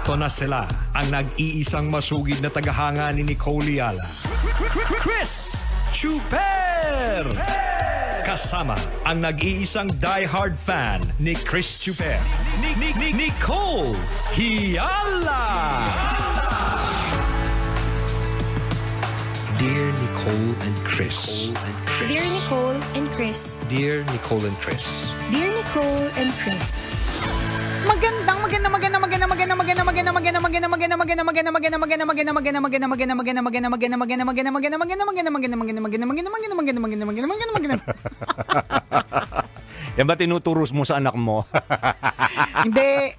Eto na sila, ang nag-iisang masugid na tagahanga ni Nicole Yala. Chris Chuper! Kasama ang nag-iisang diehard fan ni Chris Chuper, Nicole Yala! Dear Nicole and Chris. Dear Nicole and Chris. Dear Nicole and Chris. Dear Nicole and Chris. Yan ba tinuturos mo sa anak mo? Hindi.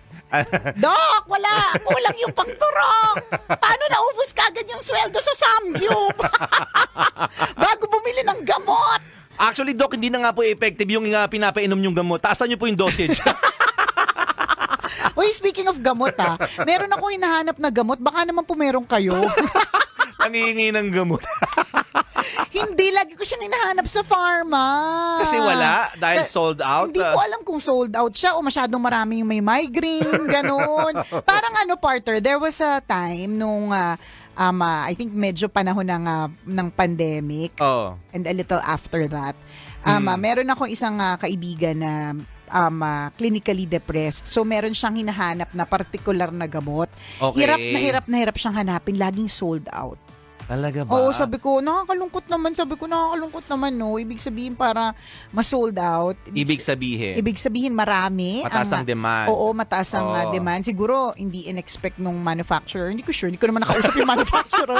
Dok, wala. Kulang yung pangturok. Paano naubos kagad yung sweldo sa Samgyup? Bago bumili ng gamot. Actually, Doc, hindi na nga po effective yung pinapainom yung gamot. Taasan niyo po yung dosage. Uy, speaking of gamot meron ako hinahanap na gamot. Baka naman po meron kayo. Nangihingi ng gamot. Hindi, lagi ko siyang hinahanap sa pharma. Kasi wala, dahil sold out. Hindi ko alam kung sold out siya o masyadong maraming may migraine, ganun. Parang partner, there was a time nung, I think medyo panahon ng pandemic. Oh. And a little after that. Meron akong isang kaibigan na clinically depressed. So, meron siyang hinahanap na particular na gamot. Okay. Hirap na hirap siyang hanapin. Laging sold out. Talaga ba? Oo, sabi ko, nakakalungkot naman, no? Ibig sabihin para ma-sold out. Ibig sabihin marami. Mataas ang demand. Oo, mataas ang demand. Siguro, hindi in-expect nung manufacturer. Hindi ko sure. Hindi ko naman nakausap yung manufacturer.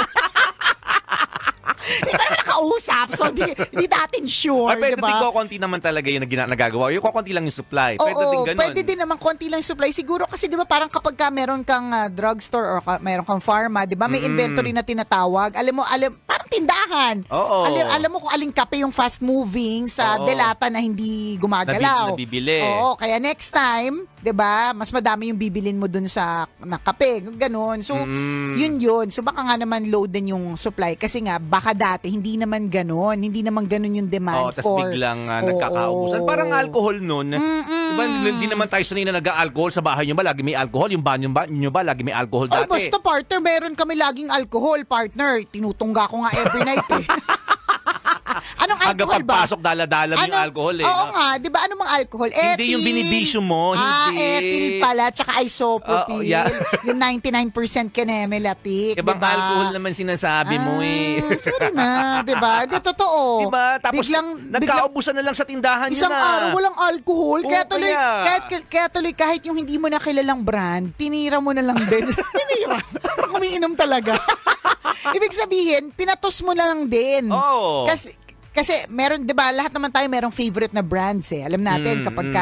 Hindi ko naman nakausap. So, hindi natin sure. Ay, pwede diba? din konti naman talaga yung nagagawa. Yung konti lang yung supply. Pwede din ganun. Pwede din naman konti lang yung supply. Siguro kasi di ba parang kapag meron kang drugstore or meron kang pharma, di ba may inventory na tinatawag. Alam mo, parang tindahan. Oo. Alam mo kung aling kape yung fast moving sa delata na hindi gumagalaw. Nabibili. Oo, kaya next time, di ba, mas madami yung bibilin mo dun sa kape. Ganun. So, yun. So, baka nga naman low din yung supply. Kasi nga, baka dati, hindi naman ganun. Hindi naman ganun yung demand tas biglang nagkakaubusan. Parang alcohol nun. Diba, hindi naman tayo sanay na nag-alcohol sa bahay nyo ba? Lagi may alcohol. Yung banyo nyo ba? Lagi may alcohol dati. Basta partner, meron kami laging alcohol, partner. Tinutungga ko nga every night Anong alcohol ba? Pagpasok, dala-dala mo yung alcohol Oo nga, di ba? Ano mang alcohol? Ethyl. Hindi yung binibisyo mo. Hindi. Ethyl pala, tsaka isopropyl. Yung 99% kenemelatic. Ibang alcohol naman sinasabi mo Sorry na, di ba? Di totoo. Diba? Tapos nagkaubusan na lang sa tindahan yun isang araw walang alcohol. Kaya tuloy, kahit yung hindi mo na kilalang brand, tinira mo na lang din. Tinira. Umiinom talaga. Ibig sabihin, pinatos mo na lang din. Oh. Kasi meron, 'di ba, lahat naman tayo merong favorite na brands Alam natin kapag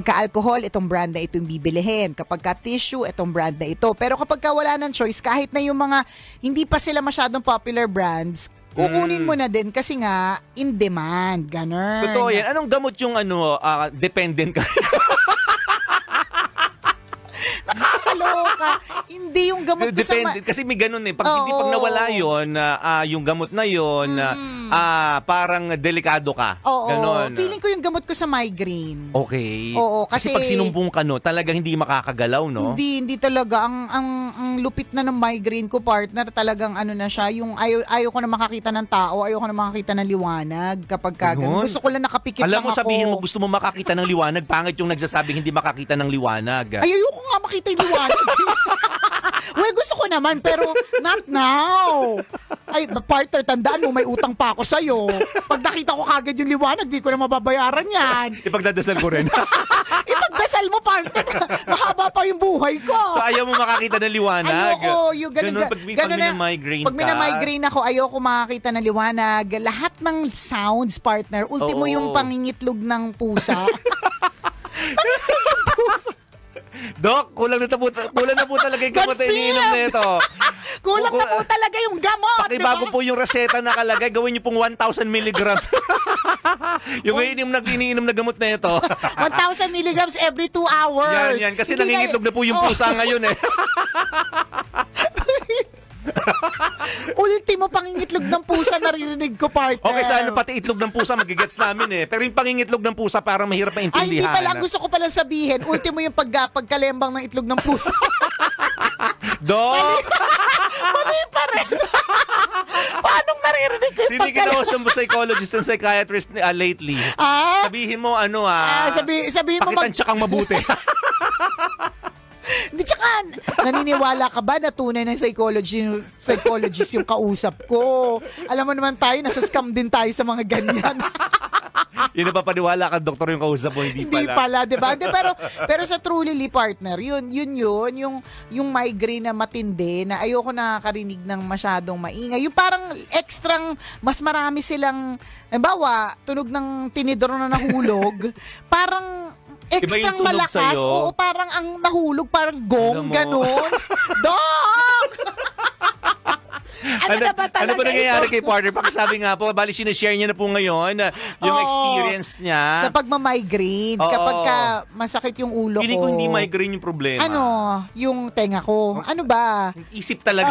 ka alcohol, itong brand na ito yung bibilihin. Kapag ka tissue, itong brand na ito. Pero kapag ka wala ng choice, kahit na yung mga hindi pa sila masyadong popular brands, kukunin mo na din kasi nga in demand, ganun. Totoo yan. Anong gamot yung dependent ka? Nakakaloka. Hindi yung gamot ko sa... Kasi may ganun pag nawala yun, yung gamot na yun, parang delikado ka. Ganon. Feeling ko yung gamot ko sa migraine. Okay. Oo, kasi pag sinumpong ka, talagang hindi makakagalaw, no? Hindi talaga. Ang lupit na ng migraine ko, partner, talagang na siya, yung ayaw ko na makakita ng tao, ayaw ko na makakita ng liwanag kapag ganun. Gusto ko lang nakapikit lang ako. Alam mo, sabihin mo, gusto mo makakita ng liwanag, pangit yung nagsasabing hindi makakita ng liwanag. Ayoko nga makita yung liwanag. Well, gusto ko naman, pero not now. Ay, partner, tandaan mo, may utang pa ako sa'yo. Pag nakita ko kagad yung liwanag, di ko na mababayaran yan. Ipagdadasal ko rin. Ipagdasal mo, partner. Mahaba pa yung buhay ko. So, ayaw mo makakita ng liwanag? Ayoko. Yung ganun, pag minamigraine ka. Pag minamigraine ako, ayoko makakita ng liwanag. Lahat ng sounds, partner. Ultimo yung pangingitlog ng pusa. Pangingitlog ng pusa. Dok, kulang na po talaga yung gamot na iniinom na ito. Kulang na po talaga yung gamot. Pakibago po yung reseta nakalagay. Gawin niyo pong 1,000 milligrams. Yung iniinom na gamot na ito. 1,000 milligrams every 2 hours. Yan. Kasi nangingitlog na po yung pusa ngayon Ultimo pangingitlog ng pusa naririnig ko, partner. Okay, sana pati itlog ng pusa magigets namin Pero yung pangingitlog ng pusa parang mahirap maintindihan. Ay, hindi pala. Gusto ko palang sabihin, ultimo yung pagkalembang ng itlog ng pusa. Dok! Mali pa rin. Paano naririnig ko yung Sino kinausap mo psychologist and psychiatrist lately? Sabihin mo sabihin mo pakitansya kang mabuti. Hindi, tsaka, naniniwala ka ba na tunay na psychologist yung kausap ko? Alam mo naman tayo, nasa scam din tayo sa mga ganyan. Yun na papaniwala ka, doktor yung kausap mo, hindi pala. Diba? Pero sa Truly partner, yun, yung migraine na matindi, na ayoko nakakarinig ng masyadong maingay. Yung parang extrang, mas marami silang, halimbawa, tunog ng tinidor na nahulog, parang, extrang malakas. Sa'yo. Oo, parang ang nahulog, parang gong, ganun. Dok! Ano ba nangyayari kay partner? Pakisabi nga po, bali sinishare niya na po ngayon yung experience niya. Sa pagmamigraine, kapag masakit yung ulo ko. Hindi ko hindi migraine yung problema. Yung tenga ko. Ano ba? Isip talaga.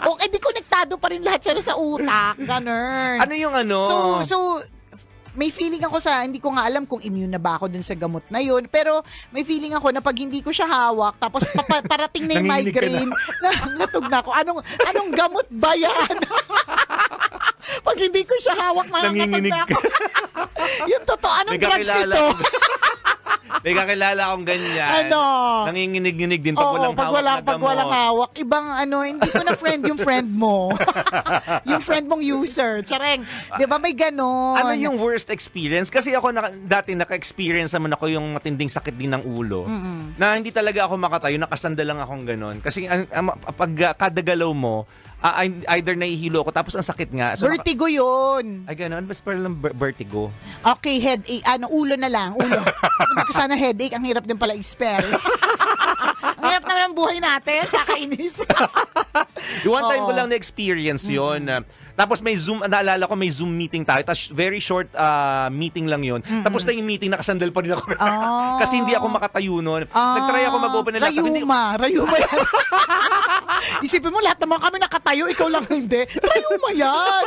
Okay, di konektado pa rin lahat siya sa utak. Ganun. Ano yung So, may feeling ako hindi ko nga alam kung immune na ba ako dun sa gamot na yun, pero may feeling ako na pag hindi ko siya hawak, tapos parating na yung migraine, natug na ako. Anong gamot ba yan? Pag hindi ko siya hawak, nanginginig na ako. Yung totoo, anong drugs ito? May kakilala akong ganyan. Nanginginig-nginig din pag walang hawak na gamot. Pag walang hawak. Ibang hindi ko na friend yung friend mo. Yung friend mong user. Tsareng. Di ba may ganon? Ano yung worst experience? Kasi ako dati naka-experience naman ako yung matinding sakit din ng ulo. Na hindi talaga ako makatayo. Nakasanda lang akong ganon. Kasi pag kada galaw mo, either nahihilo ako tapos ang sakit nga. So, vertigo yun. Ay, gano'n. Mas parang vertigo. Okay, headache. Ulo na lang. Ulo. Sabi ko sana headache. Ang hirap din pala i-spell. Ang hirap naman ang buhay natin. Kakainis. One time ko lang na-experience yun. Tapos may Zoom, naalala ko may Zoom meeting tayo. Tapos very short meeting lang yun. Tapos na yung meeting, nakasandal pa rin ako. Kasi hindi ako makatayo nun. Nagtry ako mag-open na laptop. Rayuma yan. Isipin mo, lahat naman kami nakatayo, ikaw lang hindi. Rayuma yan.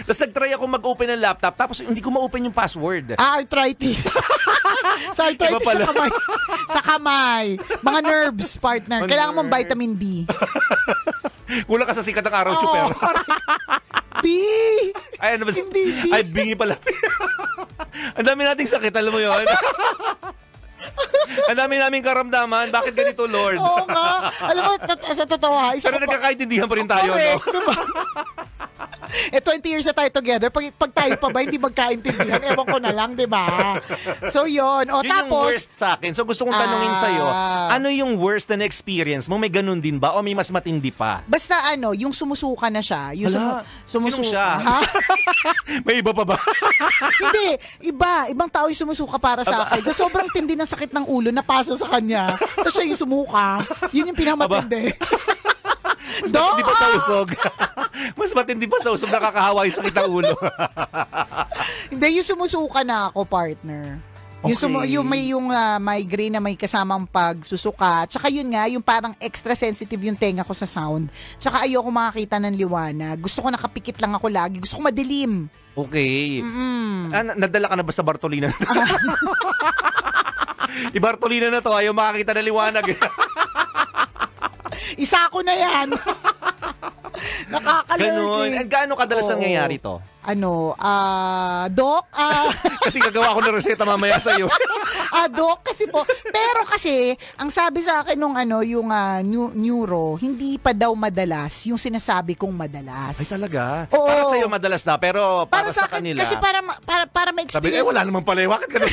Tapos nagtry ako mag-open ng laptop. Tapos hindi ko ma-open yung password. Arthritis. Sa arthritis sa kamay. Sa kamay. Mga nerves, partner. Kailangan mong vitamin B. Kulang ka sa sikat ng araw, chuper. B! Ay, ano ba? Hindi B. Ay, bingi pala. Ang dami nating sakit, alam mo yun? Ang dami naming karamdaman. Bakit ganito, Lord? Oo nga. Alam mo, sa totoo ha. Pero nagkakaintindihan pa rin tayo, no? Diba? 20 years na tayo together. Pag tayo pa ba, hindi magkaintindihan. Ewan ko na lang, di ba? So, yun. Yun tapos, yung worst sa akin. So, gusto kong tanungin sa'yo, ano yung worst na experience mo? May ganun din ba? O may mas matindi pa? Basta yung sumusuka na siya. Yung Sinong siya? Ha? May iba pa ba? Hindi. Ibang tao yung sumusuka para sa akin. Sa sobrang tindi ng sakit ng ulo, napasa sa kanya. Tapos siya yung sumuka. Yun yung pinakamatindi. Mas matindi pa sa usog. Mas matindi pa sa usog. Nakakahawa yung sakit ng ulo. Hindi, yung sumusuka na ako, partner. Okay. Yung may migraine na may kasamang pagsusuka. Tsaka yun nga, yung parang extra sensitive yung tenga ko sa sound. Tsaka ayoko makakita ng liwanag. Gusto ko nakapikit lang ako lagi. Gusto ko madilim. Okay. Nadala ka na ba sa Bartolina? I-Bartolina na to. Ayaw makakita ng liwanag. Isa ko na yan. Nakakalurking. Ganun. Gaano kadalas nangyayari to? Doc? Kasi gagawa ko ng reseta mamaya sa'yo. Doc, kasi po. Pero kasi, ang sabi sa akin nung yung neuro, hindi pa daw madalas yung sinasabi kong madalas. Ay, talaga? Oo. Para sa'yo madalas na, pero para sa akin, kanila. kasi para ma-experience. Sabi, wala naman pala. Bakit ka na?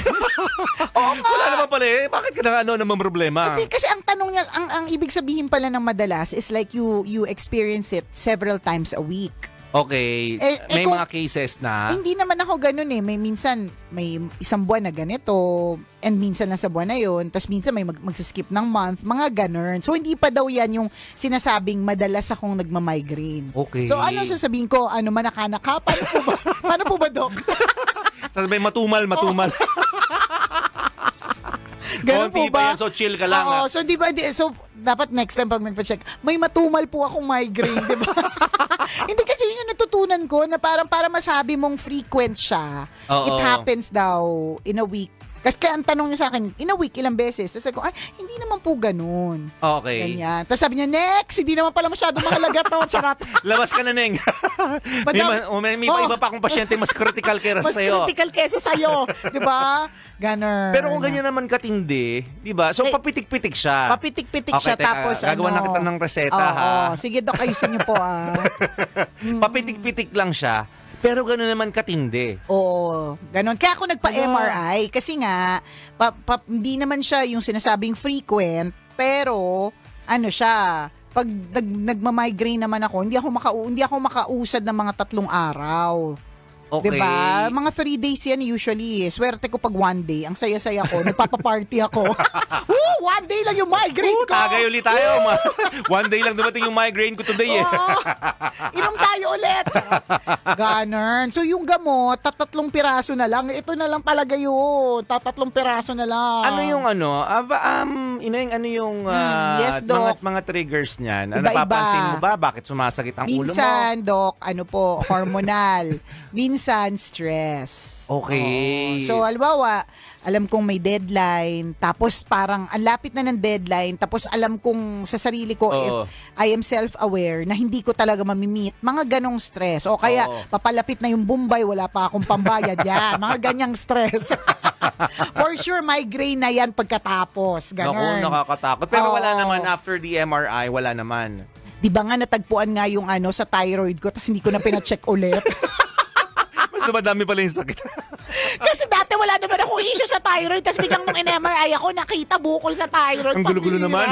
Oo nga. Wala naman pala. Bakit ka na naman problema? Hindi, kasi ang tanong niya, ang ibig sabihin pala ng madalas is like you experience it several times a week. Okay. May mga cases na... Hindi naman ako ganun eh. Minsan, may isang buwan na ganito, and minsan na sa buwan na yun, tapos minsan may magsiskip ng month, mga ganun. So, hindi pa daw yan yung sinasabing madalas akong nagmamigraine. Okay. So, ano sasabihin ko? Manaka-naka? Paano po ba, Doc? Sabi, matumal. Ganun po ba? Yan, so chill ka lang. Oo, so dapat next time pag nagpa-check, may matumal po akong migraine, di ba? Hindi kasi yun yung natutunan ko na parang para masabi mong frequent siya, Oo. it happens daw in a week Kasi kaya ang tanong niya sa akin, in a week, ilang beses? Tapos sabi ko, ay, hindi naman po ganun. Okay. Ganyan. Tapos sabi niya, next, hindi naman pala masyado mahalaga to. Charot. Labas ka na, Neng. may iba pa akong pasyente mas critical kaysa Mas sa'yo. critical kesa sa'yo. Di ba? Ganun. Pero kung ganyan naman katindi, di ba? So, papitik-pitik siya. Papitik-pitik siya, teka, tapos gagawa na kita ng reseta, ha? Sige, Dok, ayusin niyo po, Papitik-pitik lang siya. Pero gano'n naman katindi. Oo, ganun. Kaya ako nagpa-MRI kasi nga, hindi naman siya yung sinasabing frequent, pero ano siya, pag nagma-migraine naman ako, hindi ako makausad ng mga 3 araw. Okay. Diba? Mga 3 days yan usually. Swerte ko pag 1 day. Ang saya-saya ko. Nagpapaparty ako. 1 day lang yung migraine ko. Tagay ulit tayo. 1 day lang dumating yung migraine ko today eh. Inom tayo ulit. Ganun. So yung gamot, 3 piraso na lang. Ito na lang talaga yun. 3 piraso na lang. Ano yung Ineng, ano yung yes, Doc. mga triggers niyan? Iba-iba. Napapansin mo ba? Bakit sumasakit ang ulo mo? Minsan, Doc, hormonal. Minsan, stress. Okay. So, halimbawa, alam kong may deadline, tapos parang ang lapit na ng deadline, tapos alam kong sa sarili ko, if I am self-aware, na hindi ko talaga mamimit, mga ganong stress. O kaya, papalapit na yung Bombay, wala pa akong pambayad. Yan, mga ganyang stress. For sure, migraine na yan pagkatapos. Ganon. Naku, nakakatakot. Pero wala naman after the MRI, wala naman. Di ba nga natagpuan nga yung sa thyroid ko, tapos hindi ko na pina-check ulit. Mas dumadami pala yung sakit. Kasi dati wala naman akong issue sa thyroid, tapos biglang nung in-MRI ako, nakita bukol sa thyroid. Ang gulo-gulo naman.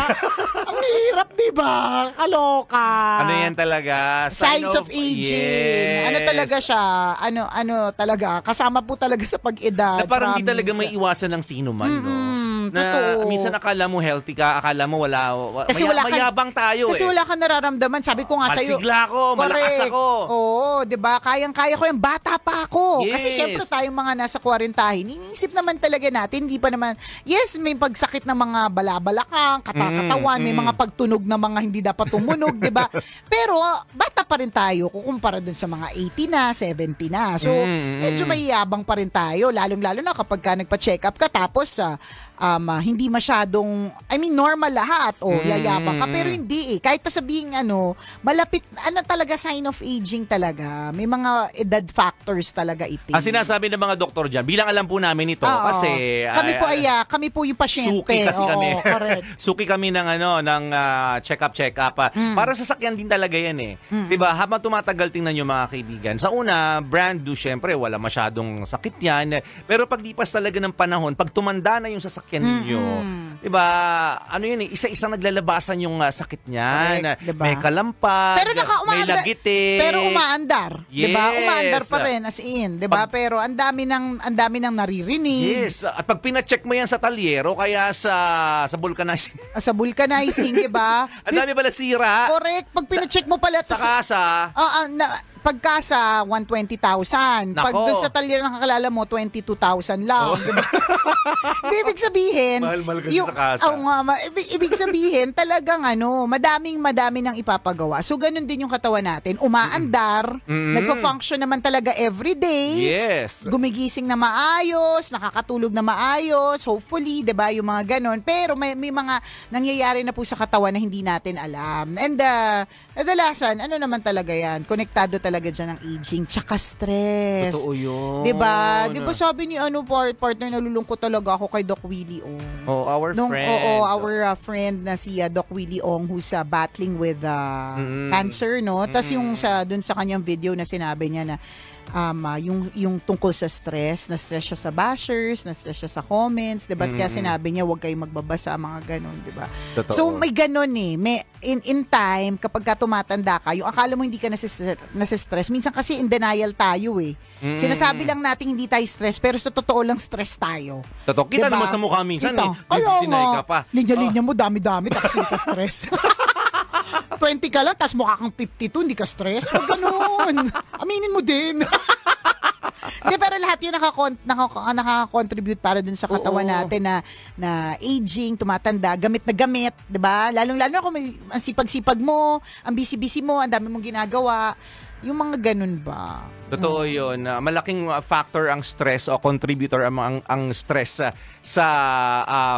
Ang hirap, di ba? Kaloka. Ano yan talaga? Signs of aging. Yes. Ano talaga siya? Ano talaga? Kasama po talaga sa pag-edad. Na parang di promise. talaga may iwasan ng sino man, no? Na totoo. minsan akala mo healthy ka, akala mo Kasi mayabang tayo kasi wala kang nararamdaman. Sabi ko nga sa'yo. Masigla ako, malakas ako. Oo, di ba? Kayang-kaya ko yung bata pa ako. Yes. Kasi syempre tayong mga nasa kwarentahin, iniisip naman talaga natin, hindi pa naman, yes, may pagsakit ng mga balabalakang, katakatawan, may mga pagtunog na mga hindi dapat tumunog, di ba? Pero bata pa rin tayo kukumpara dun sa mga 80 na, 70 na. So, medyo mayabang pa rin tayo, lalong-lalo na kapag ka nagpa-check up ka, tapos hindi masyadong, normal lahat. Yayabang ka. Pero hindi eh. Kahit pa sabihin malapit, talaga sign of aging talaga. May mga edad factors talaga ito. Ang sinasabi ng mga doktor dyan, bilang alam po namin ito, kasi kami po yung pasyente. Suki kasi kami. Correct. Suki kami ng check-up. Para sasakyan din talaga yan eh. 'Di ba? Habang tumatagal, tingnan niyo mga kaibigan. Sa una, brand new, syempre wala masyadong sakit yan. Pero paglipas talaga ng panahon, pag tumanda na yung sasakyan ninyo, 'di ba? Ano yun eh, isa-isang naglalabasan yung sakit niyan. Correct, diba? May kalampag, Pero may lagitik. Pero umaandar, 'di ba? Yes. Umaandar pa rin as in, 'di ba? Pero ang dami nang naririnig. Yes, at pag pina-check mo yan sa talyero, kaya sa vulcanizing. Sa vulcanizing, 'di ba? Ang dami pala sira. Correct. Pag pina-check mo pala Sa kasa. Pagkasa 120,000. Pag Nako. doon sa talyer ng kakalala mo 22,000 lang. Diba? Ibig sabihin, Mahal-mahal kasi sa kasa. Ibig sabihin talagang madami nang ipapagawa. So ganun din yung katawan natin. Umaandar, nagpo-function naman talaga every day. Yes. Gumigising na maayos, nakakatulog na maayos, hopefully, 'di ba, yung mga ganun. Pero may mga nangyayari na po sa katawan na hindi natin alam. And kadalasan, naman talaga 'yan? Konektado talaga dyan ang aging, tsaka stress. Totoo yun. Diba? Diba sabi ni partner, nalulungkot talaga ako kay Doc Willie Ong. Oh, our friend. Oo, our friend na si Doc Willie Ong who's battling with cancer, no? Tapos yung dun sa kanyang video na sinabi niya na yung tungkol sa stress, na-stress siya sa bashers, na-stress siya sa comments, diba? Kaya sinabi niya, huwag kayong magbabasa, mga ganun, diba? Totoo. So, may ganun eh. In time, kapag ka tumatanda ka, yung akala mo hindi ka nasistress, minsan kasi in denial tayo eh. Sinasabi lang natin hindi tayo stress, pero sa totoo lang stress tayo. Totoo. Kita Diba? naman sa mukha minsan Kita. eh. Dinay ka pa. Linya-linya mo, dami-dami, tapos hindi ka stress. 20 ka lang, tapos mukha kang 52, hindi ka stress. Huwag ganun. Aminin mo din. Hindi, pero lahat yun nakaka-contribute para dun sa katawan natin na aging, tumatanda, gamit na gamit, 'di ba? Lalong-lalo na kung ang sipag-sipag mo, ang busy-busy mo, ang dami mong ginagawa. Yung mga ganun ba? Totoo yun. Malaking factor ang stress o contributor ang stress sa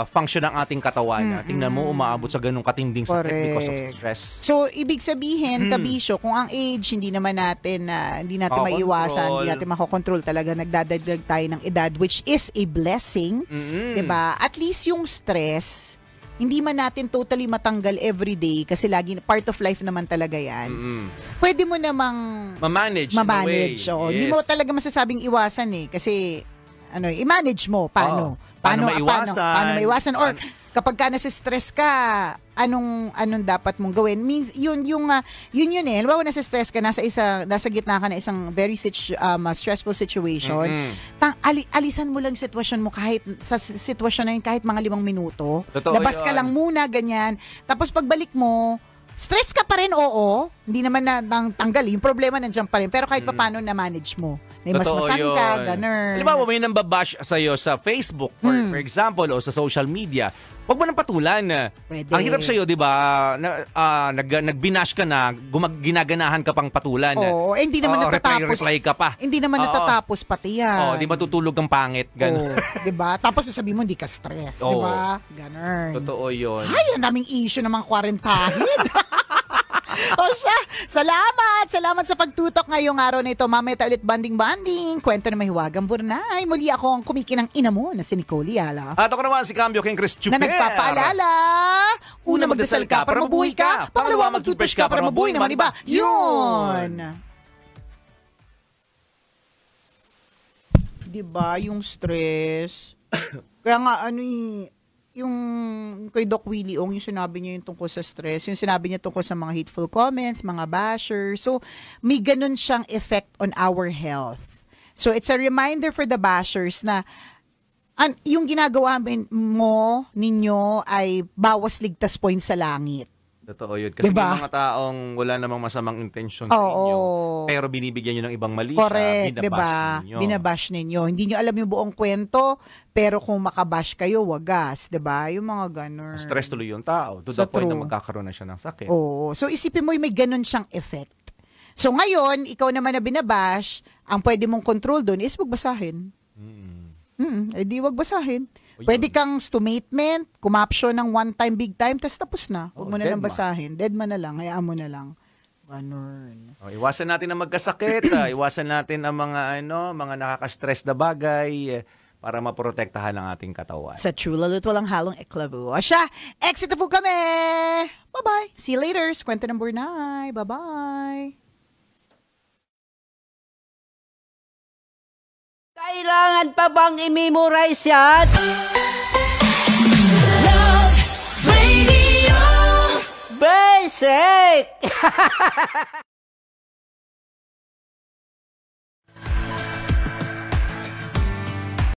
function ng ating katawan. Tingnan mo, umaabot sa ganung katinding sakit because of stress. So, ibig sabihin, kabisyo, kung ang age, hindi natin maiiwasan, hindi natin makokontrol talaga, nagdadagdag tayo ng edad, which is a blessing. Diba? At least yung stress, hindi man natin totally matanggal everyday kasi lagi part of life naman talaga yan. Pwede mo namang ma-manage. Oh. Yes. Hindi mo talaga masasabing iwasan kasi i-manage mo paano maiwasan or kapag ka nasa-stress ka, anong dapat mong gawin? Means yun halimbawa nasa-stress ka, nasa gitna ka na isang very stressful situation. Alisan mo lang sitwasyon mo kahit sa sitwasyon na yun kahit mga 5 minuto. Totoo Labas ka yun. lang muna, ganyan. Tapos pagbalik mo, stress ka pa rin, oo. Hindi naman na tanggal. Yung problema nandiyan pa rin. Pero kahit paano na-manage mo. Masmasan ka, ganun. Halimbawa, may nambabash sa'yo sa Facebook, for example, o sa social media. Huwag mo nang patulan. Pwede. Ang hirap sa'yo, di ba? Nagbinash ka na, ginaganahan ka pang patulan. Oo, hindi naman natatapos. Reply ka pa. Hindi naman natatapos pati yan. Di matutulog kang pangit. Ganun. Di ba? Tapos sasabihin mo, hindi ka stress. Di ba? Ganun. Totoo yun. Ay, ang daming issue ng mga kwarentahin. O siya, salamat sa pagtutok ngayong araw na ito. Mamaya tayo ulit banding-banding, kwento na mahiwagang burnay. Muli ako ang kumikinang ina mo na si Nicole Yala. At ako naman si Cambio King Chris Chuper. Na nagpapaalala, una magdasal ka para mabuhay ka, pangalawa mag-toothbrush ka para mabuhay naman iba. Yun! Diba, yung stress. Kaya nga, yung kay Doc Willie Ong, yung sinabi niya yung tungkol sa stress, yung sinabi niya tungkol sa mga hateful comments, mga bashers. So, may ganun siyang effect on our health. So, it's a reminder for the bashers na yung ginagawa ninyo ay bawas ligtas points sa langit. Totoo yun. Kasi diba? May mga taong wala namang masamang intention sa inyo. Pero binibigyan nyo ng ibang mali Correct, siya. diba? Binabash ninyo. Hindi nyo alam yung buong kwento, pero kung makabash kayo, wagas. Diba? Yung mga ganun. Stress tuloy yung tao. To the point na magkakaroon na siya ng sakit. Oo. So isipin mo may ganun siyang effect. So ngayon, ikaw naman na binabash, ang pwede mong control doon is magbasahin. Di wag basahin. Pwede kang statement, kumapsyon ng one time, big time, tapos na. Huwag mo na lang basahin. Dead man na lang, hayaan mo na lang. Ganun. Iwasan natin ang magkasakit, iwasan natin ang mga nakaka-stress na bagay para maprotektahan ang ating katawan. Sa True Lalut, walang halong eklabu. O siya, exit na po kami! Bye-bye! See you later! Kwento ng Burnay! Bye-bye! Kailangan pa bang i-memorize yan? Love Radio Basic!